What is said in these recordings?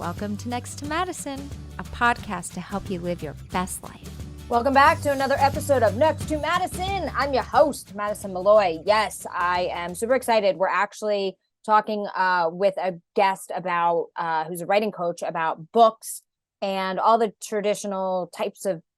Welcome to Next to Madison, a podcast to help you live your best life. Welcome back to another episode of Next to Madison. I'm your host, Madison Malloy. Yes, I am super excited. We're actually talking with a guest about who's a writing coach about books and all the traditional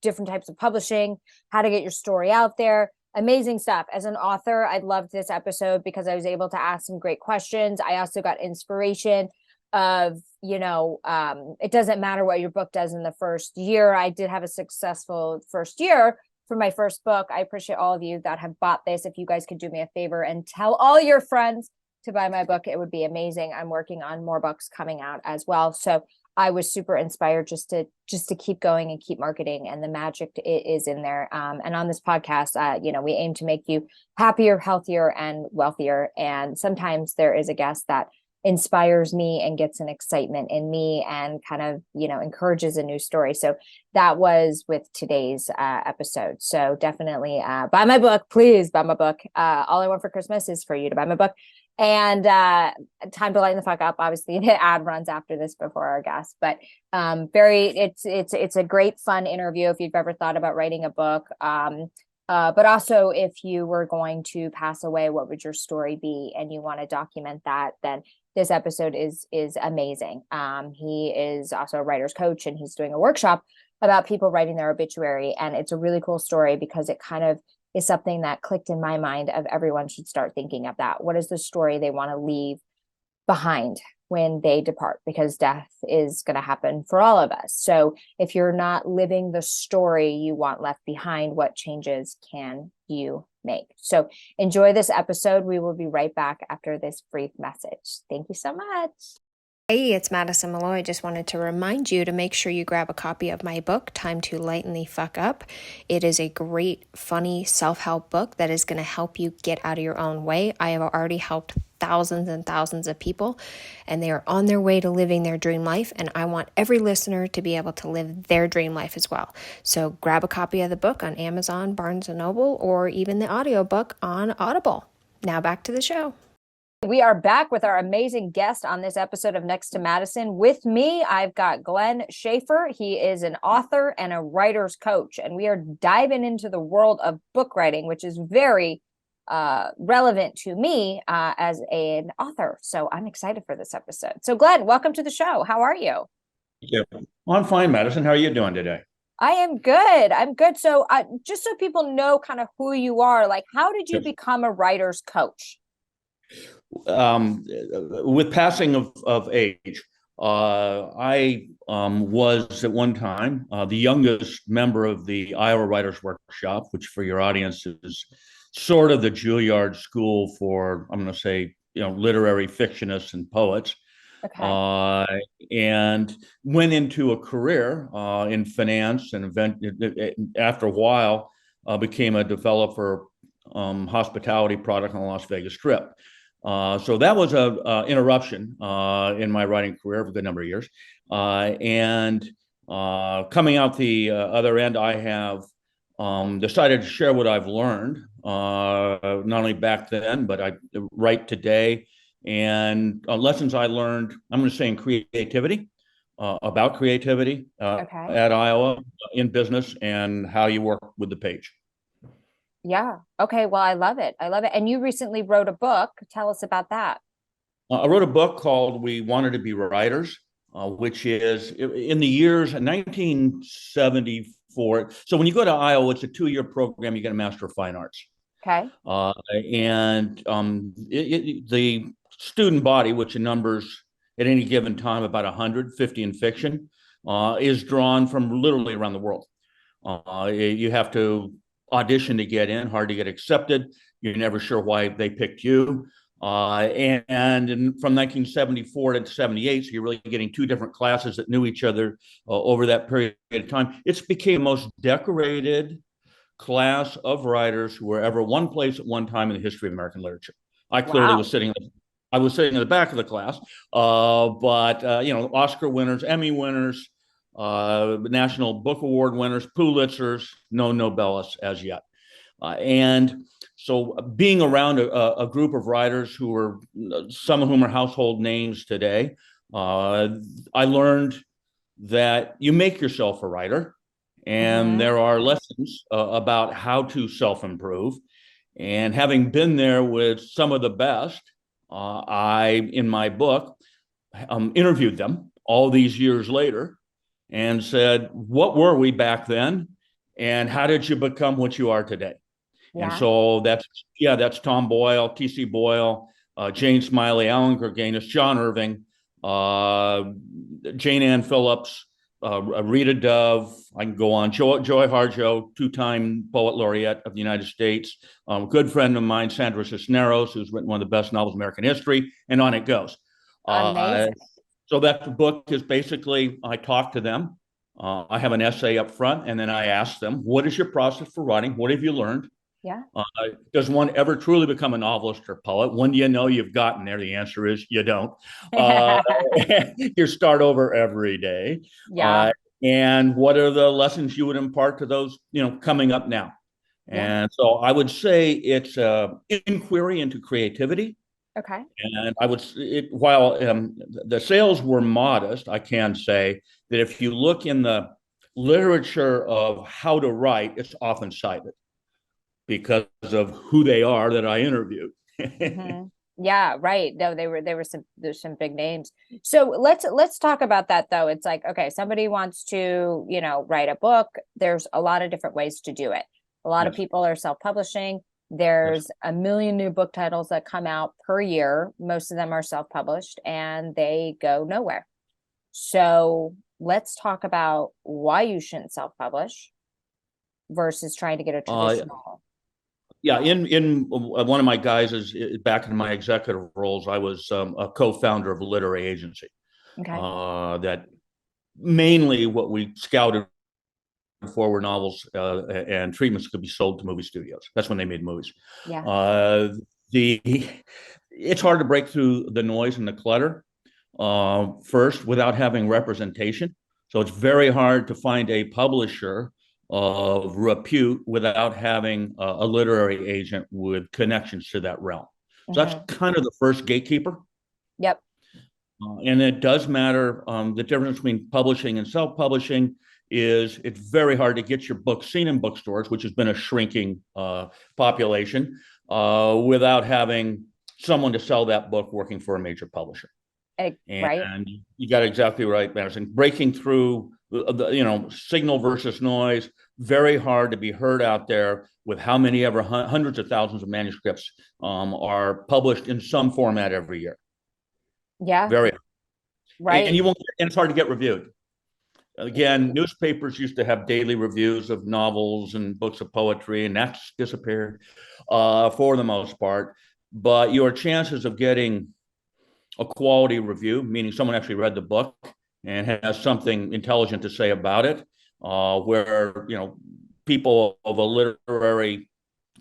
different types of publishing, how to get your story out there. Amazing stuff. As an author, I loved this episode because I was able to ask some great questions. I also got inspiration of, it doesn't matter what your book does in the first year. I did have a successful first year for my first book. I appreciate all of you that have bought this. If you guys could do me a favor and tell all your friends to buy my book, it would be amazing. I'm working on more books coming out as well. So I was super inspired just to keep going and keep marketing, and the magic is in there. And on this podcast, we aim to make you happier, healthier, and wealthier. And sometimes there is a guest that inspires me and gets an excitement in me and kind of, encourages a new story. So that was with today's episode. So definitely buy my book, please buy my book. All I want for Christmas is for you to buy my book. And time to lighten the fuck up. Obviously, the ad runs after this before our guest, but it's a great fun interview if you've ever thought about writing a book. But also if you were going to pass away, what would your story be? And you want to document that, then this episode is amazing. He is also a writer's coach, and he's doing a workshop about people writing their obituary. And it's a really cool story because it kind of is something that clicked in my mind of everyone should start thinking of that. What is the story they want to leave behind when they depart? Because death is going to happen for all of us. So if you're not living the story you want left behind, what changes can you make? So enjoy this episode. We will be right back after this brief message. Thank you so much. Hey, it's Madison Malloy. Just wanted to remind you to make sure you grab a copy of my book, Time to Lighten the Fuck Up. It is a great, funny self-help book that is going to help you get out of your own way. I have already helped thousands and thousands of people, and they are on their way to living their dream life, and I want every listener to be able to live their dream life as well. So grab a copy of the book on Amazon, Barnes & Noble, or even the audiobook on Audible. Now back to the show. We are back with our amazing guest on this episode of Next to Madison. With me, I've got Glenn Schaeffer. He is an author and a writer's coach, and we are diving into the world of book writing, which is very relevant to me as an author. So I'm excited for this episode. So Glenn, welcome to the show. How are you? Yeah, well, I'm fine, Madison. How are you doing today? I am good. I'm good. So just so people know kind of who you are, like, how did you become a writer's coach? With passing of age, I was at one time the youngest member of the Iowa Writers Workshop, which for your audience is sort of the Juilliard School for, I'm going to say, literary fictionists and poets. Okay. And went into a career in finance, and after a while became a developer hospitality product on the Las Vegas Strip. So that was a interruption in my writing career for a good number of years. And coming out the other end, I have decided to share what I've learned, not only back then, but I write today. And lessons I learned, I'm going to say in creativity, about creativity at Iowa, in business, and how you work with the page. Yeah. Okay. Well, I love it. And you recently wrote a book. Tell us about that. I wrote a book called We Wanted to Be Writers, which is in the years 1974. So when you go to Iowa, it's a 2-year program. You get a Master of Fine Arts. Okay. And the student body, which numbers at any given time about 150 in fiction, is drawn from literally around the world. You have to audition to get in, hard to get accepted. You're never sure why they picked you. And from 1974 to 78, so you're really getting 2 different classes that knew each other over that period of time. It's became the most decorated class of writers who were ever one place at one time in the history of American literature. I clearly was sitting in the back of the class, but Oscar winners, Emmy winners, National Book Award winners, Pulitzers, no Nobelists as yet. And so being around a group of writers who were, some of whom are household names today, Uh, I learned that you make yourself a writer, and Mm-hmm. there are lessons about how to self-improve. And having been there with some of the best, in my book, interviewed them all these years later and said, what were we back then? And how did you become what you are today? And Yeah. so that's Tom Boyle, T.C. Boyle, Jane Smiley, Alan Gurganus, John Irving, uh, Jane Ann Phillips, Rita Dove. I can go on. Joy Harjo, two-time poet laureate of the United States. A good friend of mine, Sandra Cisneros, who's written one of the best novels in American history, and on it goes. Uh, Amazing. so that book is basically, I talk to them. I have an essay up front, and then I ask them, what is your process for writing? What have you learned? Yeah. Does one ever truly become a novelist or poet? When do you know you've gotten there? The answer is you don't. Uh, you start over every day. Yeah. And what are the lessons you would impart to those, coming up now? Yeah. And so I would say it's an inquiry into creativity. Okay. And while the sales were modest, I can say that if you look in the literature of how to write, it's often cited because of who they are that I interviewed. Mm-hmm. Yeah, right. No, there's some big names. So let's talk about that though. It's like, okay, somebody wants to, write a book. There's a lot of different ways to do it. A lot of Yes. people are self-publishing. Yes. There's a million new book titles that come out per year. Most of them are self-published and they go nowhere. So let's talk about why you shouldn't self-publish versus trying to get a traditional. Yeah, in one of my guys is back in my executive roles. I was a co-founder of a literary agency. Okay. That mainly what we scouted for were novels and treatments could be sold to movie studios. That's when they made movies. Yeah. It's hard to break through the noise and the clutter first without having representation. So it's very hard to find a publisher of repute without having a literary agent with connections to that realm. So that's kind of the first gatekeeper. Yep. And it does matter. The difference between publishing and self-publishing is it's very hard to get your book seen in bookstores, which has been a shrinking population, without having someone to sell that book working for a major publisher. Right. And you got exactly right, Madison. Breaking through the signal versus noise, very hard to be heard out there with how many ever hundreds of thousands of manuscripts are published in some format every year. Yeah. Very right. And it's hard to get reviewed. Again, newspapers used to have daily reviews of novels and books of poetry, and that's disappeared for the most part. But your chances of getting a quality review, meaning someone actually read the book and has something intelligent to say about it, where people of a literary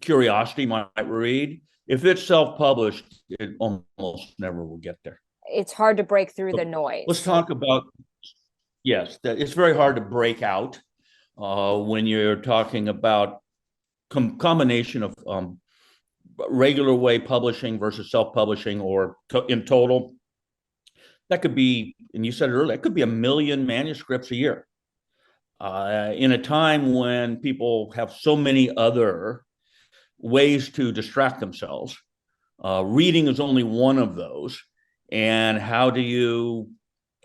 curiosity might read. If it's self-published, it almost never will get there. It's hard to break through the noise. Let's talk about, yes, it's very hard to break out when you're talking about combination of regular way publishing versus self-publishing, or in total, that could be, and you said it earlier, it could be 1 million manuscripts a year. In a time when people have so many other ways to distract themselves, reading is only one of those. And how do you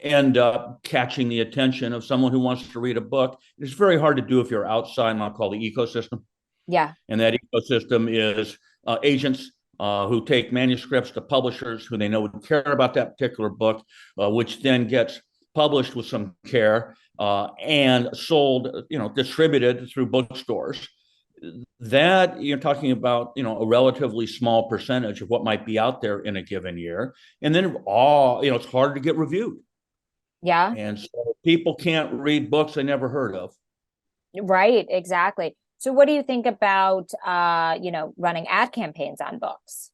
end up catching the attention of someone who wants to read a book? It's very hard to do if you're outside what I'll call the ecosystem. Yeah. And that ecosystem is agents who take manuscripts to publishers who they know would care about that particular book, which then gets published with some care and sold, distributed through bookstores. That you're talking about, a relatively small percentage of what might be out there in a given year. And then it's hard to get reviewed. Yeah. And so people can't read books they never heard of. Right. Exactly. So what do you think about, running ad campaigns on books?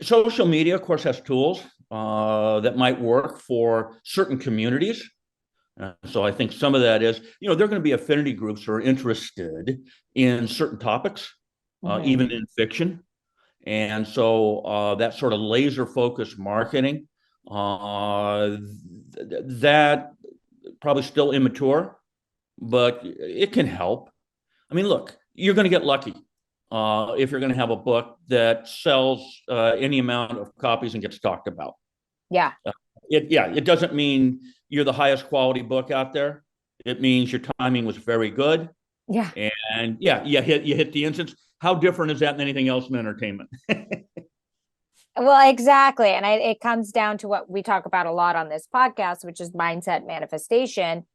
Social media, of course, has tools that might work for certain communities. So I think some of that is, there are going to be affinity groups who are interested in certain topics, even in fiction. And so that sort of laser focused marketing That probably still immature, but it can help. I mean, look, you're going to get lucky if you're going to have a book that sells any amount of copies and gets talked about. Yeah. It doesn't mean you're the highest quality book out there. It means your timing was very good. Yeah. And yeah, you hit the instance. How different is that than anything else in entertainment? Well, exactly. And it comes down to what we talk about a lot on this podcast, which is mindset manifestation,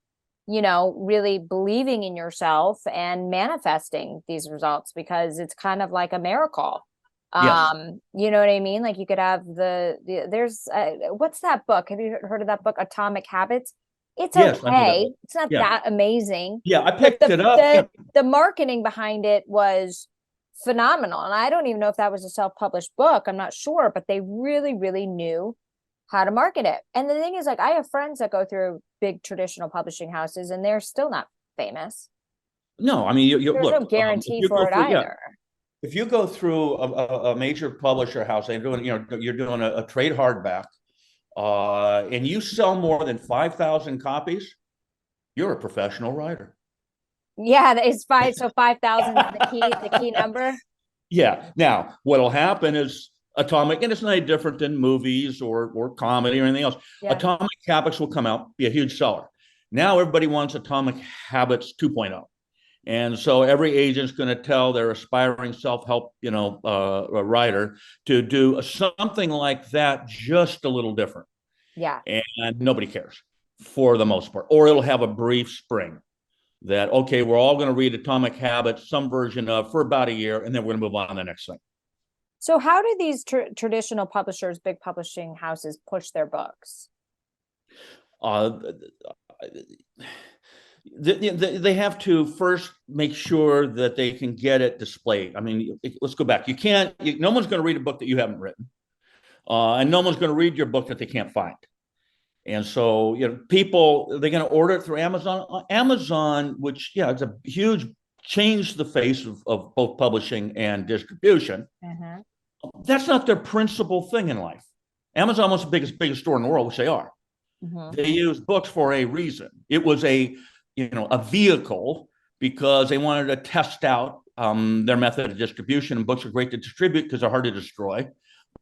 really believing in yourself and manifesting these results, because it's kind of like a miracle. Yes. You know what I mean? Like you could have there's what's that book? Have you heard of that book, Atomic Habits? It's Yes, I know that okay. book. It's not Yeah. that amazing, Yeah, I but picked it up. the marketing behind it was phenomenal. And I don't even know if that was a self-published book. I'm not sure, but they really, really knew how to market it. And the thing is, like, I have friends that go through big traditional publishing houses and they're still not famous. No, I mean, There's look, no guarantee you for go it through, yeah, either. if you go through a major publisher house and you're doing a trade hardback, and you sell more than 5,000 copies, you're a professional writer. Yeah, it's five. So 5,000 is the key number. Yeah. Now, what'll happen is Atomic, and it's not any different than movies or comedy or anything else. Yeah. Atomic Habits will come out, be a huge seller. Now everybody wants Atomic Habits 2.0. And so every agent's going to tell their aspiring self-help, writer to do something like that, just a little different. Yeah. And nobody cares for the most part. Or it'll have a brief spring that, okay, we're all going to read Atomic Habits, some version of, for about a year, and then we're going to move on to the next thing. So how do these traditional publishers, big publishing houses, push their books? They have to first make sure that they can get it displayed. I mean, let's go back. No one's going to read a book that you haven't written. And no one's going to read your book that they can't find. And so, people, they're going to order it through Amazon. Amazon, which, it's a huge change the face of both publishing and distribution. Mm-hmm. That's not their principal thing in life. Amazon was the biggest store in the world, which they are. Mm-hmm. They use books for a reason. It was a vehicle because they wanted to test out their method of distribution. And books are great to distribute because they're hard to destroy.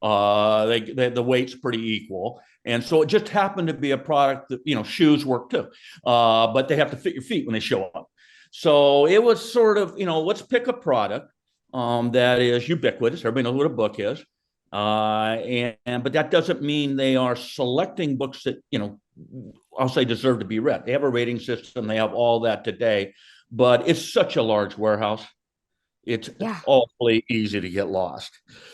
The weight's pretty equal. And so it just happened to be a product that, shoes work too. But they have to fit your feet when they show up. So it was sort of, let's pick a product that is ubiquitous. Everybody knows what a book is. But that doesn't mean they are selecting books that, I'll say deserve to be read. They have a rating system. They have all that today, but it's such a large warehouse. It's awfully easy to get lost.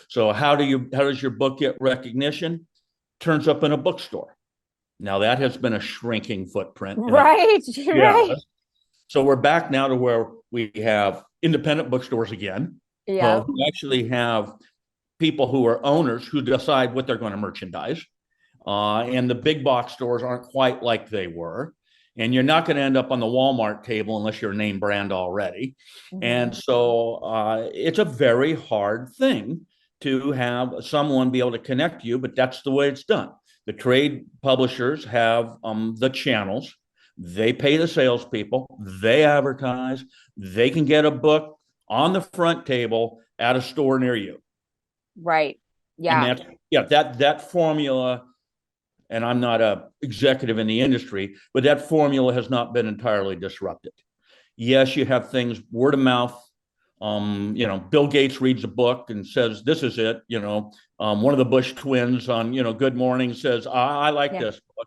So how does your book get recognition? Turns up in a bookstore. Now that has been a shrinking footprint. Right. Right. So we're back now to where we have independent bookstores again. Yeah. We actually have people who are owners who decide what they're going to merchandise. And the big box stores aren't quite like they were. And you're not going to end up on the Walmart table unless you're a name brand already. Mm-hmm. And so it's a very hard thing to have someone be able to connect you, but that's the way it's done. The trade publishers have the channels. They pay the salespeople. They advertise. They can get a book on the front table at a store near you. Right. Yeah. And that formula, and I'm not an executive in the industry, but that formula has not been entirely disrupted. Yes, you have things word of mouth. Bill Gates reads a book and says, this is it. One of the Bush twins on, Good Morning says, I like this book.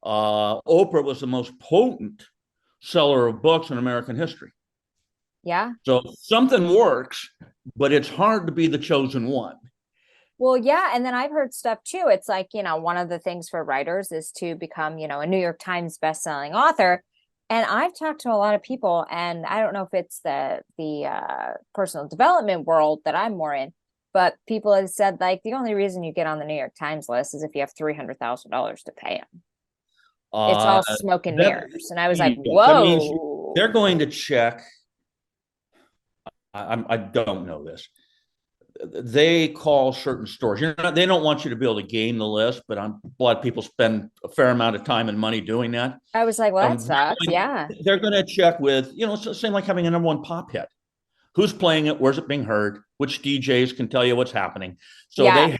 Oprah was the most potent seller of books in American history. Yeah. So something works, but it's hard to be the chosen one. Well, yeah. And then I've heard stuff too. It's like, one of the things for writers is to become, a New York Times bestselling author. And I've talked to a lot of people, and I don't know if it's the personal development world that I'm more in, but people have said, like, the only reason you get on the New York Times list is if you have $300,000 to pay them. It's all smoke and mirrors. And I was like, whoa. They're going to check. I don't know this. they call certain stores. They don't want you to be able to game the list, but a lot of people spend a fair amount of time and money doing that. I was like, well, that sucks. Yeah. They're going to check with, it's the same like having a number one pop hit. Who's playing it? Where's it being heard? Which DJs can tell you what's happening? So Yeah.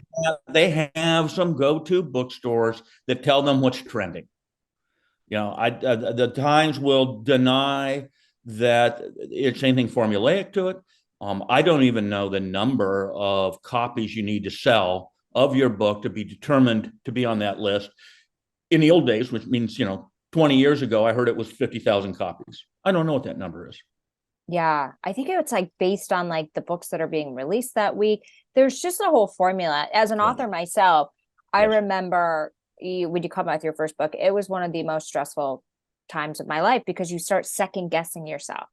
they have some go-to bookstores that tell them what's trending. The Times will deny that it's anything formulaic to it. I don't even know the number of copies you need to sell of your book to be determined to be on that list. In the old days, which means 20 years ago, I heard it was 50,000 copies. I don't know what that number is. Yeah, I think it's like based on like the books that are being released that week. There's just a whole formula. As an author myself, I remember when you come out with your first book, it was one of the most stressful times of my life because you start second guessing yourself.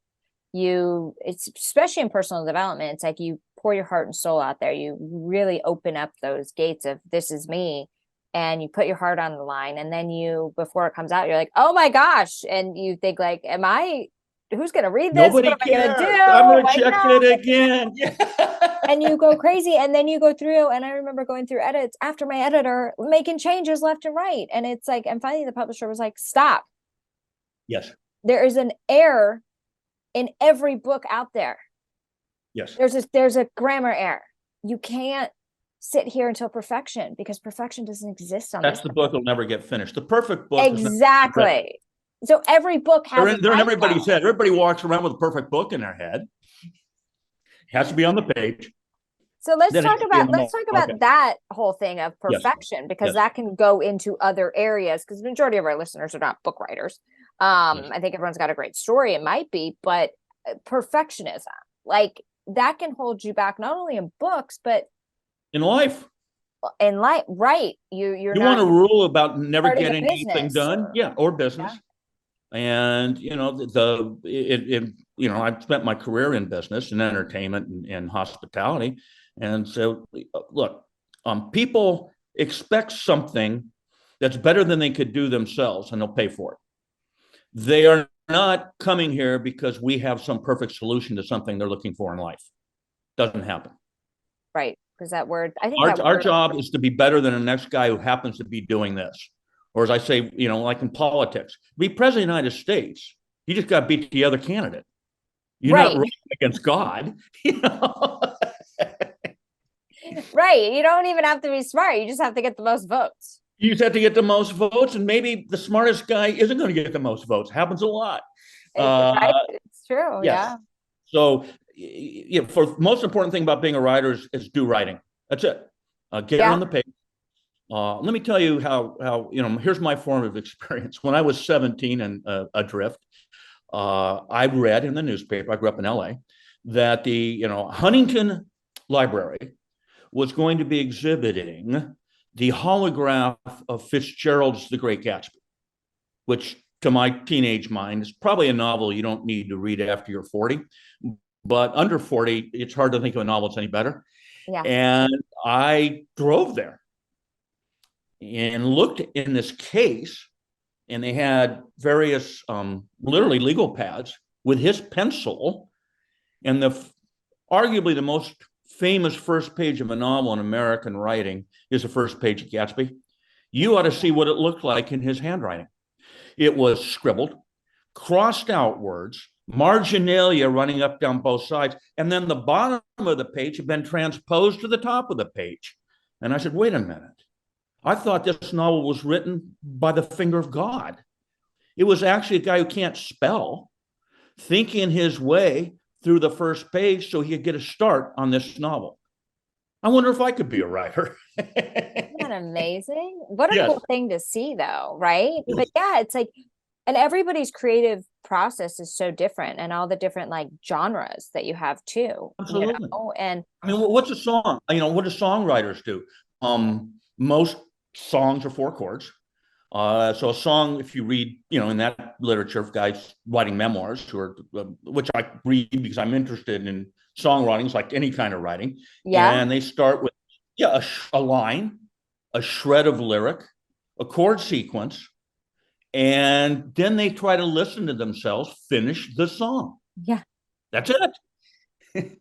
It's especially in personal development, it's like you pour your heart and soul out there. You really open up those gates of this is me, and you put your heart on the line. And then before it comes out, you're like, oh my gosh. And you think like, who's going to read this? Nobody what am cares. I going to do? I'm going to check it again. And you go crazy. And then you go through, and I remember going through edits after my editor making changes left and right. And it's like, and finally the publisher was like, stop. Yes. There is an error in every book out there. Yes. There's a grammar error. You can't sit here until perfection because perfection doesn't exist on That's this the book will never get finished. The perfect book. Exactly. So every book has they're in everybody's head. Everybody walks around with a perfect book in their head. It has to be on the page. So let's talk about that whole thing of perfection, because that can go into other areas, because the majority of our listeners are not book writers. I think everyone's got a great story. It might be, but perfectionism, like that can hold you back, not only in books, but in life. Right. You want a rule about never getting anything done. Or business. Yeah. And I've spent my career in business and entertainment and hospitality, and so look, people expect something that's better than they could do themselves, and they'll pay for it. They are not coming here because we have some perfect solution to something they're looking for in life. Doesn't happen. Right, because that word, I think our job is to be better than the next guy who happens to be doing this. Or as I say, like in politics, be president of the United States, you just got to beat the other candidate. You're not running against God. Right. You don't even have to be smart. You just have to get the most votes. You just have to get the most votes, and maybe the smartest guy isn't going to get the most votes. Happens a lot. Right? It's true. Yes. Yeah. So, for most important thing about being a writer is do writing. That's it. Get it on the page. Let me tell you how here's my formative experience. When I was 17 and adrift, I read in the newspaper, I grew up in LA, that the Huntington Library was going to be exhibiting the holograph of Fitzgerald's The Great Gatsby, which to my teenage mind is probably a novel you don't need to read after you're 40, but under 40, it's hard to think of a novel that's any better. Yeah. And I drove there and looked in this case, and they had various literally legal pads with his pencil, and arguably the most famous first page of a novel in American writing is the first page of Gatsby. You ought to see what it looked like in his handwriting. It was scribbled, crossed out words, marginalia running up down both sides, and then the bottom of the page had been transposed to the top of the page. And I said, wait a minute. I thought this novel was written by the finger of God. It was actually a guy who can't spell, thinking his way through the first page so he could get a start on this novel. I wonder if I could be a writer. Isn't that amazing? What a cool thing to see, though, right? Yes. But yeah, it's like, and everybody's creative process is so different, and all the different like genres that you have too. Absolutely. And I mean, what's a song? What do songwriters do? Most songs are 4 chords. So a song, if you read, in that literature of guys writing memoirs, which I read because I'm interested in songwriting, like any kind of writing. Yeah. And they start with a line, a shred of lyric, a chord sequence, and then they try to listen to themselves finish the song. Yeah. That's it.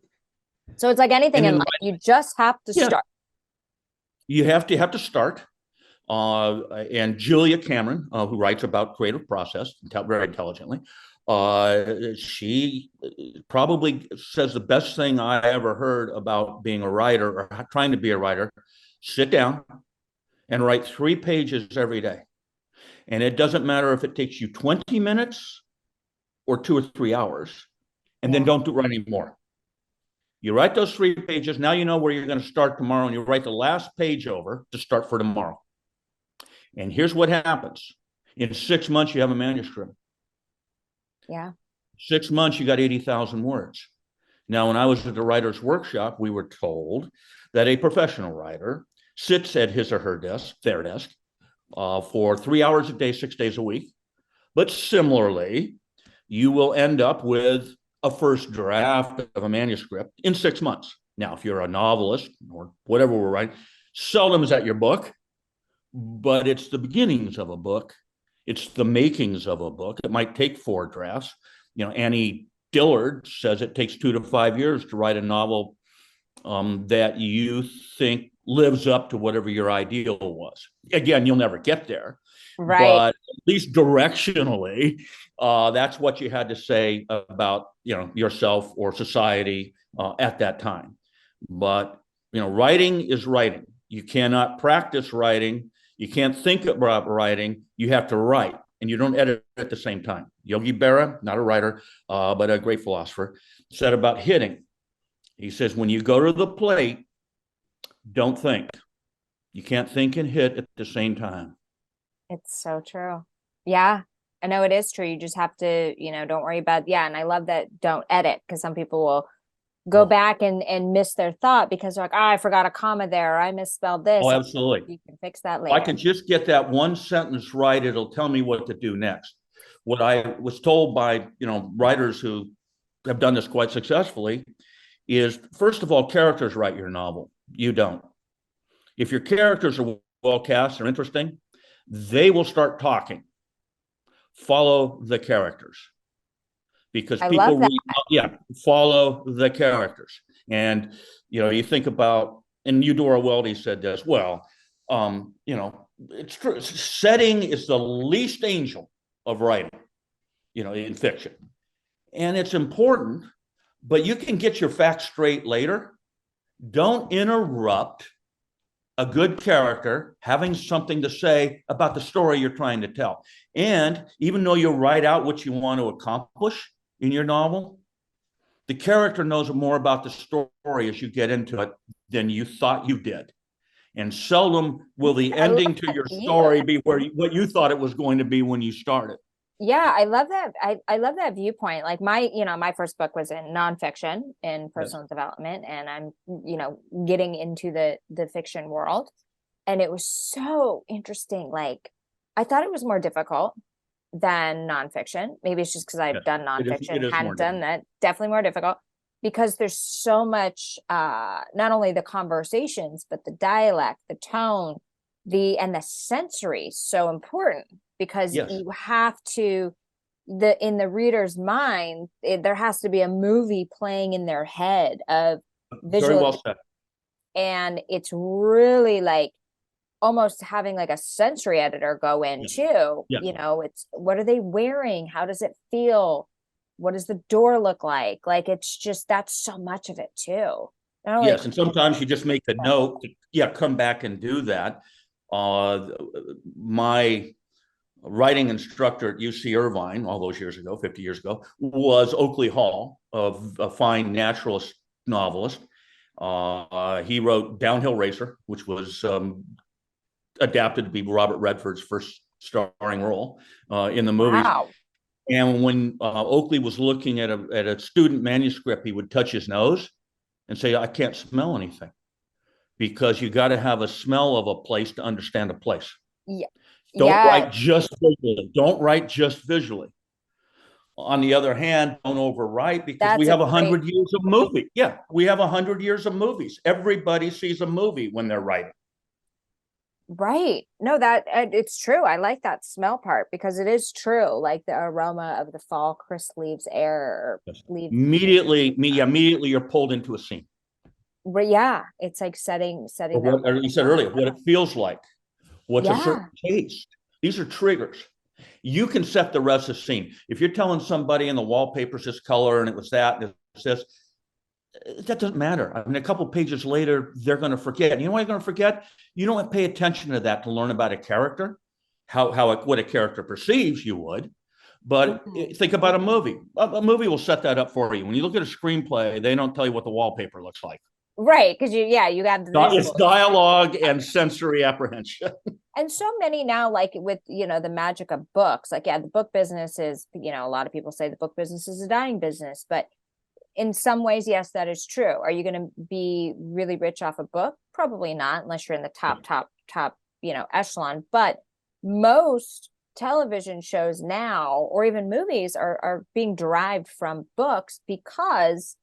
So it's like anything And in in life, you just have to yeah, start. you have to start. And Julia Cameron, who writes about creative process very intelligently, she probably says the best thing I ever heard about being a writer or trying to be a writer. Sit down and write 3 pages every day. And it doesn't matter if it takes you 20 minutes or 2 or 3 hours, and then don't write anymore. You write those 3 pages. Now you know where you're going to start tomorrow, and you write the last page over to start for tomorrow. And here's what happens. In 6 months, you have a manuscript. Yeah. 6 months, you got 80,000 words. Now, when I was at the writer's workshop, we were told that a professional writer sits at his or her desk, their desk, for 3 hours a day, 6 days a week. But similarly, you will end up with a first draft of a manuscript in 6 months. Now, if you're a novelist or whatever we're writing, seldom is that your book, but it's the beginnings of a book. It's the makings of a book. It might take 4 drafts. Annie Dillard says it takes 2 to 5 years to write a novel that you think lives up to whatever your ideal was. Again, you'll never get there, Right. but at least directionally, that's what you had to say about yourself or society at that time. But writing is writing. You cannot practice writing. You can't think about writing. You have to write, and you don't edit at the same time. Yogi Berra, not a writer, but a great philosopher, said about hitting. He says, when you go to the plate, don't think. You can't think and hit at the same time. It's so true. Yeah. I know it is true. You just have to, don't worry about, and I love that don't edit, because some people will go back and miss their thought because they're like, oh, I forgot a comma there, or I misspelled this. Oh, absolutely. You can fix that If I later. can just get that one sentence right, it'll tell me what to do next. What I was told by, writers who have done this quite successfully is, first of all, characters write your novel. You don't. If your characters are well cast or interesting, they will start talking. Follow the characters, because people follow the characters. And you think about, and Eudora Welty said this, well, it's true. Setting is the least angel of writing, in fiction. And it's important, but you can get your facts straight later. Don't interrupt a good character having something to say about the story you're trying to tell. And even though you write out what you want to accomplish in your novel, the character knows more about the story as you get into it than you thought you did. And seldom will the ending to your story be what you thought it was going to be when you started. Yeah, I love that. I love that viewpoint. Like my first book was in nonfiction in personal development, and I'm, getting into the fiction world. And it was so interesting. Like, I thought it was more difficult than nonfiction. Maybe it's just because I've done nonfiction, hadn't done that. Definitely more difficult, because there's so much, not only the conversations, but the dialect, the tone, and the sensory, so important, because you have to, in the reader's mind, there has to be a movie playing in their head of visual. Very well said. And it's really like almost having like a sensory editor go in too. It's, what are they wearing? How does it feel? What does the door look like? Like, it's just, that's so much of it too. Yes, and sometimes you just make a note to, come back and do that. My writing instructor at UC Irvine, all those years ago, 50 years ago, was Oakley Hall, a fine naturalist novelist. He wrote Downhill Racer, which was adapted to be Robert Redford's first starring role in the movies. Wow. And when Oakley was looking at a student manuscript, he would touch his nose and say, I can't smell anything, because you got to have a smell of a place to understand a place. Yeah. Don't write just visually. Don't write just visually. On the other hand, don't overwrite, because we have 100 years of movie. Yeah, we have 100 years of movies. Everybody sees a movie when they're writing. Right. No, that it's true. I like that smell part, because it is true. Like the aroma of the fall, crisp leaves, air, leaves. Immediately you're pulled into a scene. Yeah, it's like setting Or that. what, or you said earlier, what it feels like, what's a Yeah. certain taste. These are triggers. You can set the rest of the scene. If you're telling somebody in the wallpaper's this color and it was that, and it's this, that doesn't matter. I mean, a couple pages later, they're going to forget. And you know why you're going to forget? You don't pay attention to that to learn about a character, what a character perceives. You would, but think about a movie. A movie will set that up for you. When you look at a screenplay, they don't tell you what the wallpaper looks like. Right, because you got the visuals. It's dialogue and sensory apprehension. And so many now, like with, the magic of books, like, yeah, the book business is, a lot of people say the book business is a dying business, but in some ways, yes, that is true. Are you going to be really rich off a book? Probably not, unless you're in the top, echelon. But most television shows now, or even movies, are being derived from books because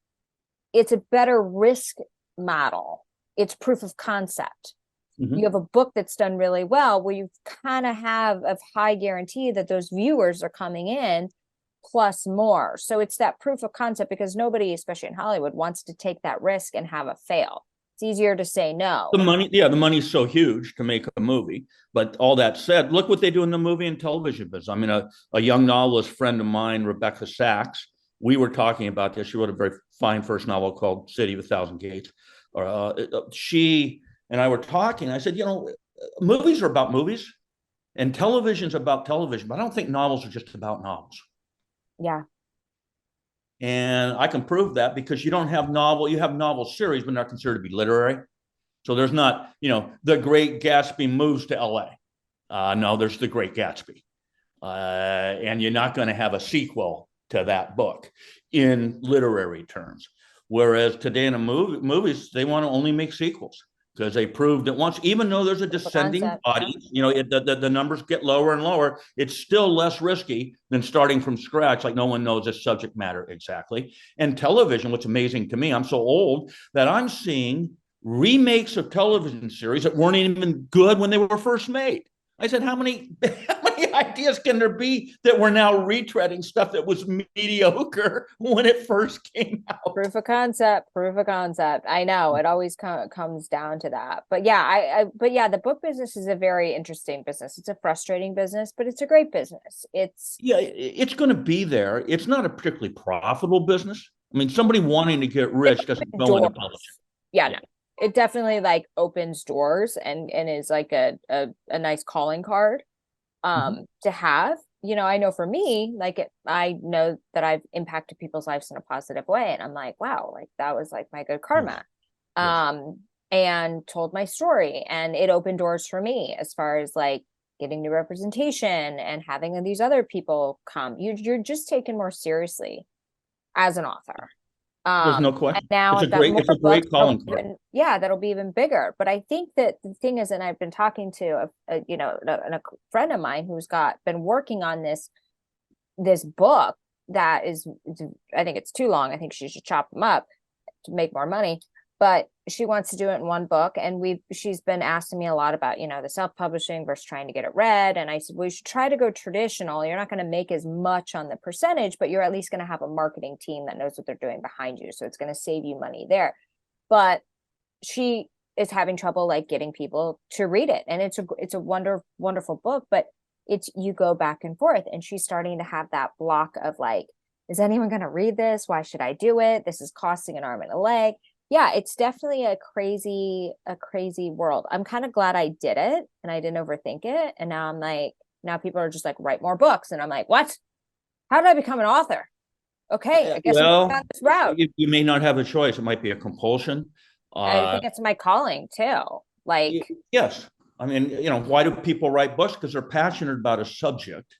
it's a better risk model. It's proof of concept. Mm-hmm. You have a book that's done really well where you kind of have a high guarantee that those viewers are coming in plus more. So it's that proof of concept, because nobody, especially in Hollywood, wants to take that risk and have it fail. It's easier to say no. The money's so huge to make a movie. But all that said, look what they do in the movie and television business. I mean, a young novelist friend of mine, Rebecca Sachs, we were talking about this. She wrote a very fine first novel called City of a Thousand Gates. She and I were talking. I said, movies are about movies and television's about television, but I don't think novels are just about novels. Yeah. And I can prove that because you have novel series, but not considered to be literary. So there's not, The Great Gatsby moves to LA. No, there's The Great Gatsby. And you're not going to have a sequel to that book in literary terms. Whereas today in movies, they want to only make sequels because they proved it once, even though there's a descending audience, the numbers get lower and lower, it's still less risky than starting from scratch, like no one knows this subject matter exactly. And television, what's amazing to me, I'm so old that I'm seeing remakes of television series that weren't even good when they were first made. I said, how many ideas can there be that we're now retreading stuff that was mediocre when it first came out? Proof of concept. I know it always comes down to that. But yeah, the book business is a very interesting business. It's a frustrating business, but it's a great business. It's going to be there. It's not a particularly profitable business. I mean, somebody wanting to get rich doesn't go into publishing. Yeah, no. It definitely like opens doors and is like a nice calling card to have. I know for me, like I know that I've impacted people's lives in a positive way, and I'm like, wow, like that was like my good karma. And told my story, and it opened doors for me as far as like getting new representation and having these other people come. You're just taken more seriously as an author. There's no question. And now it's a great calling card. Yeah, that'll be even bigger. But I think that the thing is, and I've been talking to a friend of mine who's been working on this book that is, I think it's too long. I think she should chop them up to make more money. But she wants to do it in one book, and she's been asking me a lot about the self-publishing versus trying to get it read. And I said, we should try to go traditional. You're not going to make as much on the percentage, but you're at least going to have a marketing team that knows what they're doing behind you, so it's going to save you money there. But she is having trouble like getting people to read it, and it's a wonderful book, but you go back and forth, and she's starting to have that block of like, is anyone going to read this? Why should I do it? This is costing an arm and a leg. Yeah, it's definitely a crazy world. I'm kind of glad I did it and I didn't overthink it. And now I'm like, now people are just like, write more books. And I'm like, what? How did I become an author? Okay, I guess I'm on this route. You may not have a choice. It might be a compulsion. I think it's my calling too. Like, yes. I mean, why do people write books? Because they're passionate about a subject.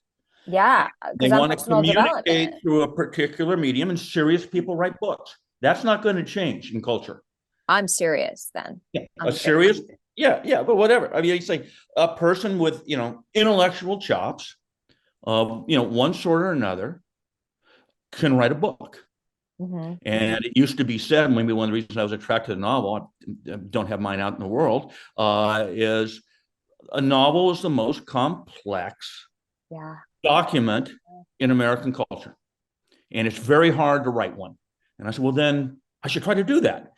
Yeah. They want to communicate through a particular medium, and serious people write books. That's not going to change in culture. I'm serious then. Yeah, serious. Yeah, but whatever. I mean, you say a person with, intellectual chops of, one sort or another can write a book. Mm-hmm. And it used to be said, maybe one of the reasons I was attracted to the novel, I don't have mine out in the world, is a novel is the most complex document in American culture. And it's very hard to write one. And I said, well, then I should try to do that.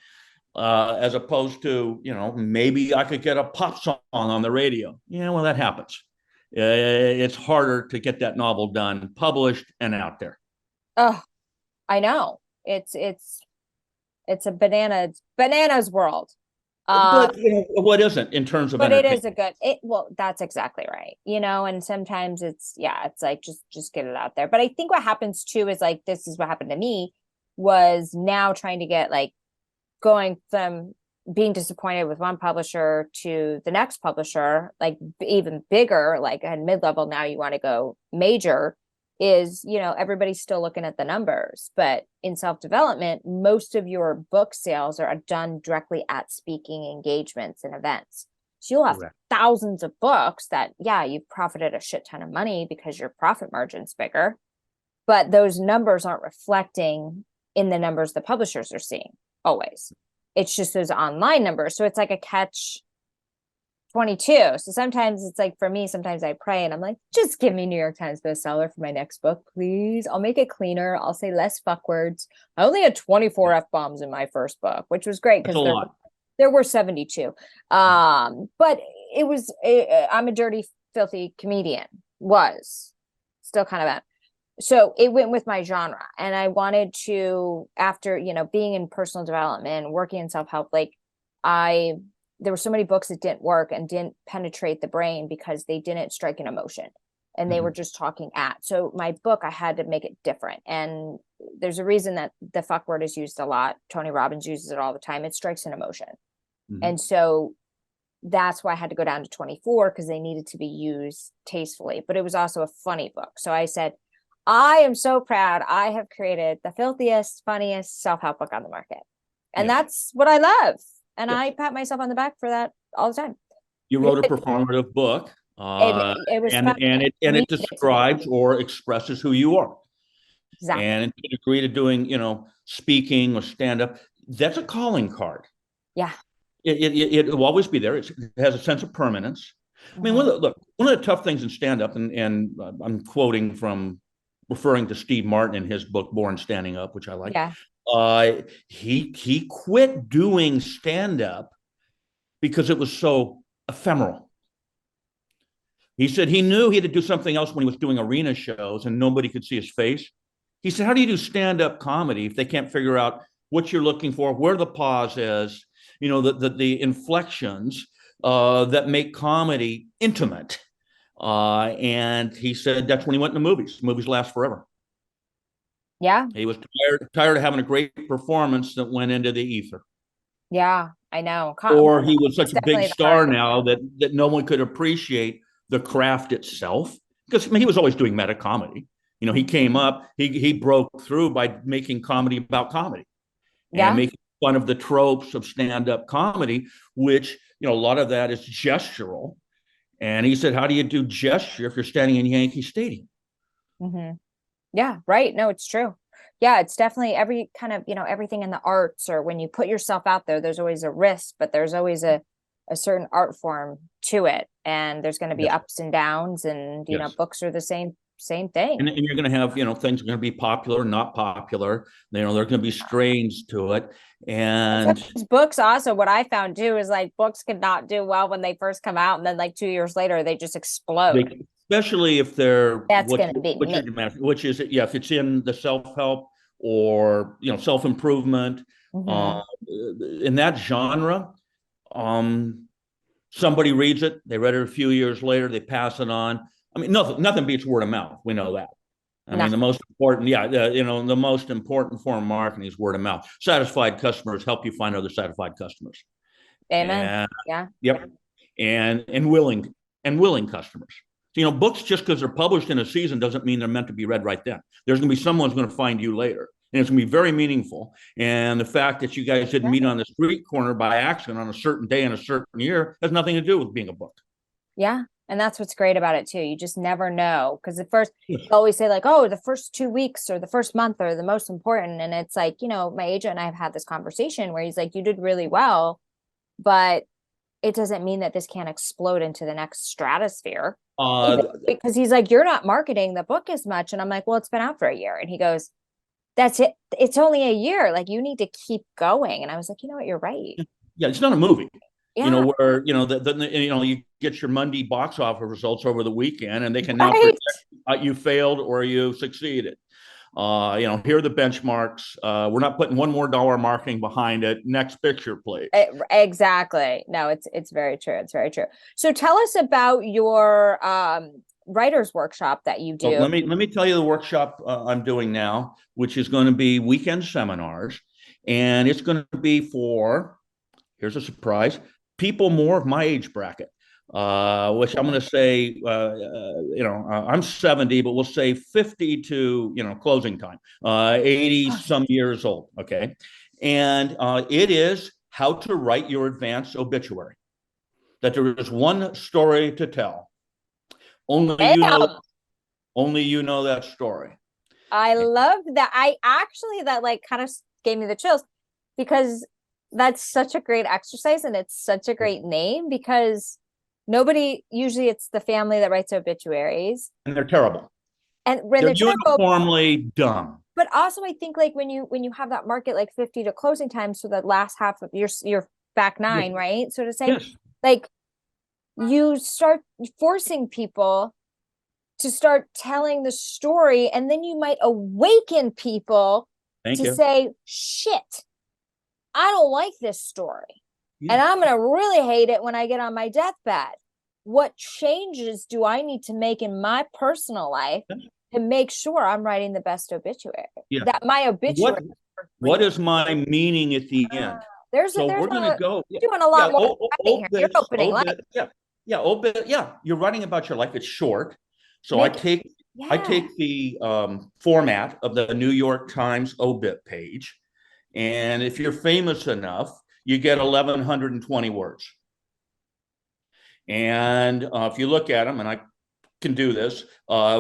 as opposed to, maybe I could get a pop song on the radio. Yeah, well, that happens. It's harder to get that novel done, published, and out there. Oh, I know. It's a bananas world. But what isn't in terms of But it is entertainment? well, that's exactly right. And sometimes it's like just get it out there. But I think what happens too is like, this is what happened to me, was now trying to get like going from being disappointed with one publisher to the next publisher, like even bigger, like at mid-level, now you want to go major, is, everybody's still looking at the numbers. But in self-development, most of your book sales are done directly at speaking engagements and events. So you'll have thousands of books that, you've profited a shit ton of money because your profit margin's bigger, but those numbers aren't reflecting in the numbers the publishers are seeing always. It's just those online numbers. So it's like a catch 22. So sometimes it's like, for me, sometimes I pray and I'm like, just give me New York Times bestseller for my next book, please. I'll make it cleaner. I'll say less fuck words. I only had 24 F-bombs in my first book, which was great because there were 72. But it was, I'm a dirty, filthy comedian, was still kind of so it went with my genre. And I wanted to, after, being in personal development, working in self-help, like there were so many books that didn't work and didn't penetrate the brain because they didn't strike an emotion and they were just talking at. So my book, I had to make it different. And there's a reason that the fuck word is used a lot. Tony Robbins uses it all the time. It strikes an emotion. And so that's why I had to go down to 24, because they needed to be used tastefully, but it was also a funny book. So I said, I am so proud. I have created the filthiest, funniest self-help book on the market. And that's what I love. And I pat myself on the back for that all the time. You wrote a performative book, and it was it describes or expresses who you are. Exactly. And to the degree to doing, speaking or stand up, that's a calling card. Yeah. It will always be there. It has a sense of permanence. I mean, one of the tough things in stand up, and I'm quoting from referring to Steve Martin in his book Born Standing Up, which I like. Yeah. He quit doing stand up because it was so ephemeral. He said he knew he had to do something else when he was doing arena shows and nobody could see his face. He said, how do you do stand up comedy if they can't figure out what you're looking for, where the pause is, the inflections that make comedy intimate? And he said that's when he went into movies. Movies last forever. Yeah. He was tired of having a great performance that went into the ether. Yeah, I know. Or he was such a big star now that no one could appreciate the craft itself. Because he was always doing meta comedy. He came up, he broke through by making comedy about comedy. And making fun of the tropes of stand-up comedy, which, a lot of that is gestural. And he said, how do you do gesture if you're standing in Yankee Stadium? Yeah, right. No, it's true. Yeah, it's definitely every kind of, everything in the arts, or when you put yourself out there, there's always a risk, but there's always a certain art form to it. And there's going to be ups and downs, and, books are the same thing. And you're going to have, things are going to be popular, not popular. There are going to be strains to it. And books also, what I found too, is like books cannot do well when they first come out. And then like 2 years later, they just explode. Especially if they're going to be which is if it's in the self-help or self-improvement in that genre, somebody reads it, they read it a few years later, they pass it on. I mean, nothing beats word of mouth. We know that. I mean, the most important, the most important form of marketing is word of mouth. Satisfied customers help you find other satisfied customers. Amen. Yep. And willing customers. So, books, just because they're published in a season, doesn't mean they're meant to be read right then. There's going to be someone who's going to find you later, and it's going to be very meaningful. And the fact that you guys didn't meet on the street corner by accident on a certain day in a certain year has nothing to do with being a book. Yeah. And that's what's great about it too. You just never know. Because at first you always say like, oh, the first 2 weeks or the first month are the most important. And it's like, my agent and I have had this conversation where he's like, you did really well, but it doesn't mean that this can't explode into the next stratosphere. Because he's like, you're not marketing the book as much. And I'm like, well, it's been out for a year. And he goes, that's it. It's only a year. Like you need to keep going. And I was like, you know what? You're right. Yeah, it's not a movie. Yeah. Where you get your Monday box office results over the weekend, and they can now Right. predict you failed or you succeeded. Here are the benchmarks. We're not putting one more dollar marketing behind it. Next picture, please. Exactly. No, it's very true. It's very true. So tell us about your writers workshop that you do. Well, let me tell you the workshop I'm doing now, which is going to be weekend seminars, and it's going to be for, here's a surprise, people more of my age bracket. Which I'm going to say, I'm 70, but we'll say 50 to, closing time, 80 some years old. Okay. And it is how to write your advanced obituary, that there is one story to tell. Only you know that story. I love that. That like kind of gave me the chills because that's such a great exercise and it's such a great name because usually it's the family that writes obituaries. And they're terrible. And when they're terrible, uniformly dumb. But also I think like when you have that market like 50 to closing time, so the last half of your back nine, yes. Right? So to say, yes. Like you start forcing people to start telling the story, and then you might awaken people to say, shit, I don't like this story. Yeah. And I'm going to really hate it when I get on my deathbed. What changes do I need to make in my personal life to make sure I'm writing the best obituary? Yeah. That my obituary. What is my meaning at the end? We're going to go doing a lot more. You're opening life. Yeah. You're writing about your life. It's short. So I take the format of the New York Times obit page. And if you're famous enough, you get 1,120 words. And if you look at them, and I can do this,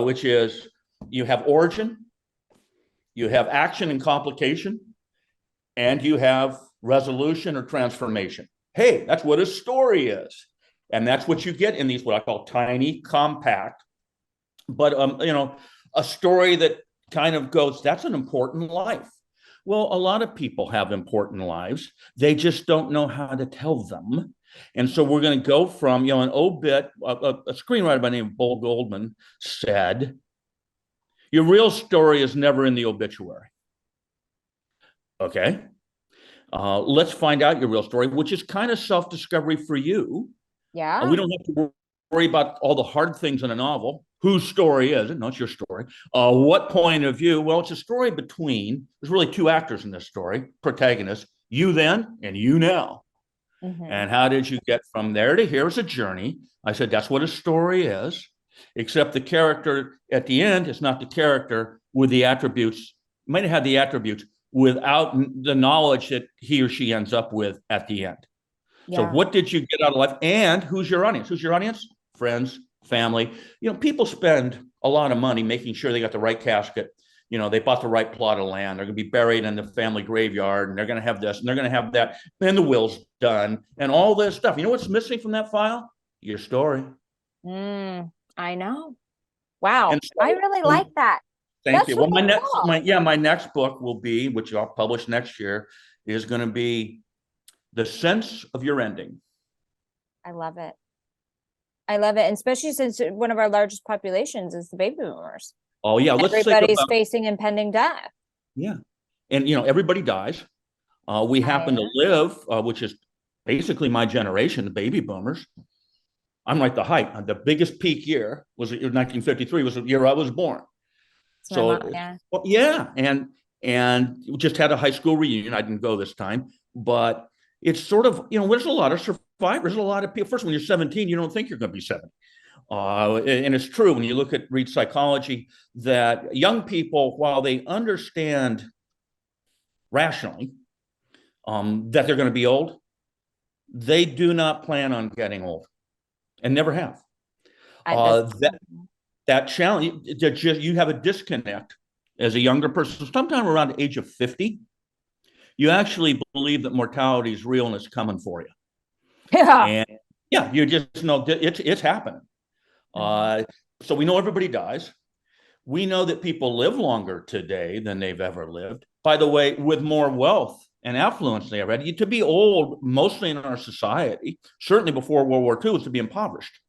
which is you have origin, you have action and complication, and you have resolution or transformation. Hey, that's what a story is. And that's what you get in these, what I call tiny, compact, but a story that kind of goes, that's an important life. Well, a lot of people have important lives. They just don't know how to tell them. And so we're going to go from, an obit, a screenwriter by the name of Bull Goldman said, your real story is never in the obituary. Okay. Let's find out your real story, which is kind of self-discovery for you. Yeah. We don't have to worry about all the hard things in a novel. Whose story is it? No, it's your story. What point of view? Well, it's a story between, there's really two actors in this story, protagonists, you then and you now. Mm-hmm. And how did you get from there to here is a journey. I said, that's what a story is, except the character at the end is not the character with the attributes. You might have had the attributes without the knowledge that he or she ends up with at the end. Yeah. So what did you get out of life? And who's your audience? Who's your audience? Friends, family. People spend a lot of money making sure they got the right casket. They bought the right plot of land. They're going to be buried in the family graveyard, and they're going to have this, and they're going to have that, and the will's done, and all this stuff. You know what's missing from that file? Your story. I know. Wow. So, I really like that. Thank you. Well, my next book will be, which I'll publish next year, is going to be The Sense of Your Ending. I love it. And especially since one of our largest populations is the baby boomers. Oh yeah, everybody's facing impending death. Yeah, and everybody dies. We happen to live, which is basically my generation, the baby boomers. I'm right the height. The biggest peak year was 1953. Was the year I was born. And we just had a high school reunion. I didn't go this time, but it's sort of there's a lot of survivors. A lot of people. First, when you're 17, you don't think you're going to be 70. And it's true when you read psychology that young people, while they understand rationally that they're going to be old, they do not plan on getting old and never have. That challenge, you have a disconnect as a younger person, sometime around the age of 50, you actually believe that mortality is real and it's coming for you. Yeah. And you just know it's happening. So we know everybody dies. We know that people live longer today than they've ever lived. By the way, with more wealth and affluence than they ever had. To be old, mostly in our society, certainly before World War II, is to be impoverished.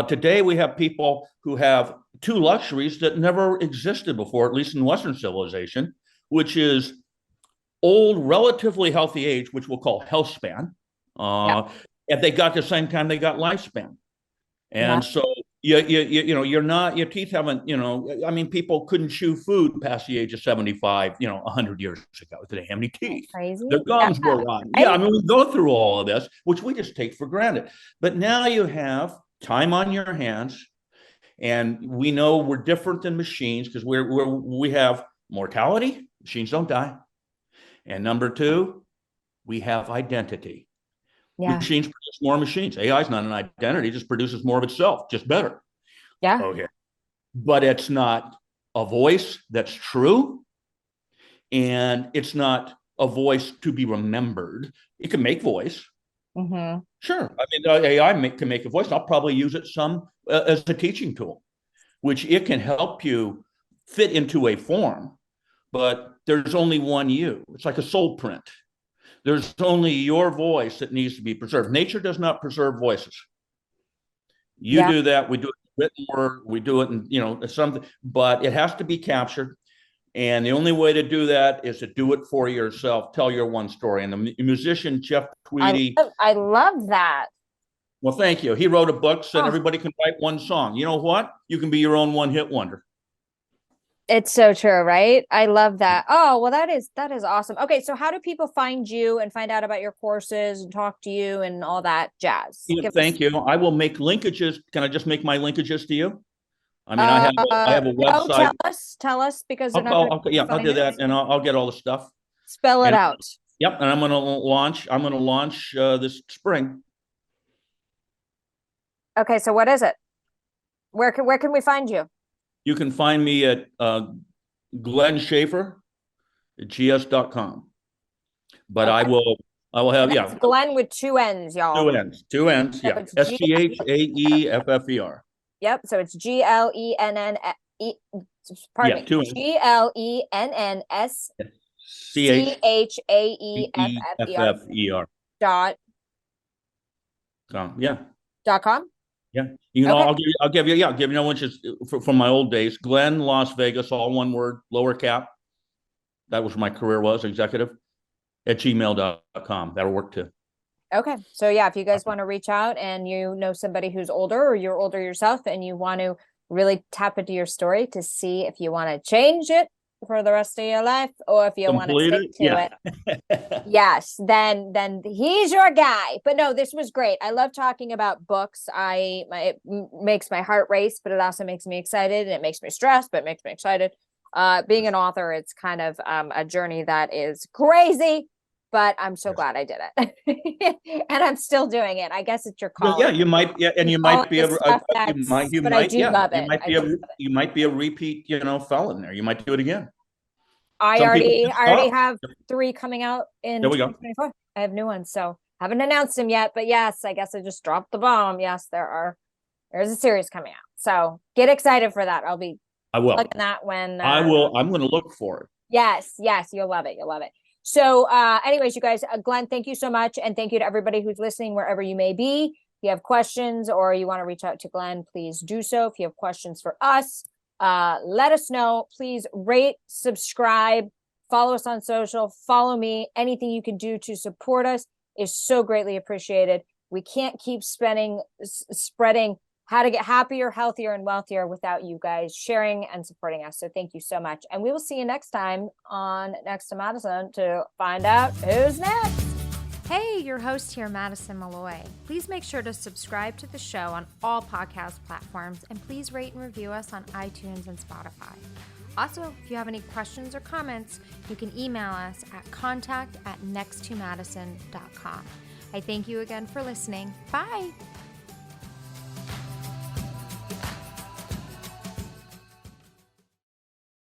Today, we have people who have two luxuries that never existed before, at least in Western civilization, which is old, relatively healthy age, which we'll call health span. If they got the same time, they got lifespan. And so your teeth haven't, I mean, people couldn't chew food past the age of 75, 100 years ago. Did they have any teeth? Crazy. Their gums were rotten. Yeah, I mean, we go through all of this, which we just take for granted. But now you have time on your hands, and we know we're different than machines because we have mortality. Machines don't die. And number two, we have identity. Yeah. Machines produce more machines. AI is not an identity, it just produces more of itself, just better. Yeah. Okay. But it's not a voice that's true. And it's not a voice to be remembered. It can make voice. Mm-hmm. Sure. I mean, AI can make a voice. I'll probably use it as a teaching tool, which it can help you fit into a form, but there's only one you. It's like a soul print. There's only your voice that needs to be preserved. Nature does not preserve voices. You do that. We do it in written word. We do it in, something, but it has to be captured. And the only way to do that is to do it for yourself. Tell your one story. And the musician, Jeff Tweedy. I love that. Well, thank you. He wrote a book, said everybody can write one song. You know what? You can be your own one-hit wonder. It's so true, right? I love that. Oh, well, that is awesome. Okay, so how do people find you and find out about your courses and talk to you and all that jazz? Thank you. I will make linkages. Can I just make my linkages to you? I mean, I have a website. No, tell us because they're I'll not. I'll do that, and I'll get all the stuff. Spell it out. Yep, and I'm going to launch this spring. Okay, so what is it? Where can we find you? You can find me at Glenn Schaeffer at gs.com. But I will have Glenn with two N's, y'all. Two N's. Yeah. Schaeffer. Yep. So it's GLENN. Pardon me. GLENNS CHAEFFER. .com. Yeah. I'll give you which is from my old days. Glenn, Las Vegas, all one word, lower cap. That was my career executive at gmail.com. That'll work too. Okay. So yeah, if you guys want to reach out and you know somebody who's older or you're older yourself and you want to really tap into your story to see if you want to change it for the rest of your life or if you want to stick to it. Yes, then he's your guy. But no, this was great. I love talking about books. It makes my heart race, but it also makes me excited, and it makes me stressed, but it makes me excited. Being an author, it's kind of a journey that is crazy, but I'm so glad I did it. And I'm still doing it. I guess it's your call. Yeah, you might. Yeah, and you might be you might be a repeat, felon there. You might do it again. I already have 3 coming out in 2024. I have new ones, so haven't announced them yet. But yes, I guess I just dropped the bomb. Yes, there's a series coming out. So get excited for that. I will. That when I will. I'm going to look for it. Yes, you'll love it. So anyways, you guys, Glenn, thank you so much. And thank you to everybody who's listening, wherever you may be. If you have questions or you want to reach out to Glenn, please do so. If you have questions for us, let us know. Please rate, subscribe, follow us on social, follow me. Anything you can do to support us is so greatly appreciated. We can't keep spreading how to get happier, healthier, and wealthier without you guys sharing and supporting us. So thank you so much. And we will see you next time on Next to Madison to find out who's next. Hey, your host here, Madison Malloy. Please make sure to subscribe to the show on all podcast platforms, and please rate and review us on iTunes and Spotify. Also, if you have any questions or comments, you can email us at contact@nexttomadison.com. I thank you again for listening. Bye.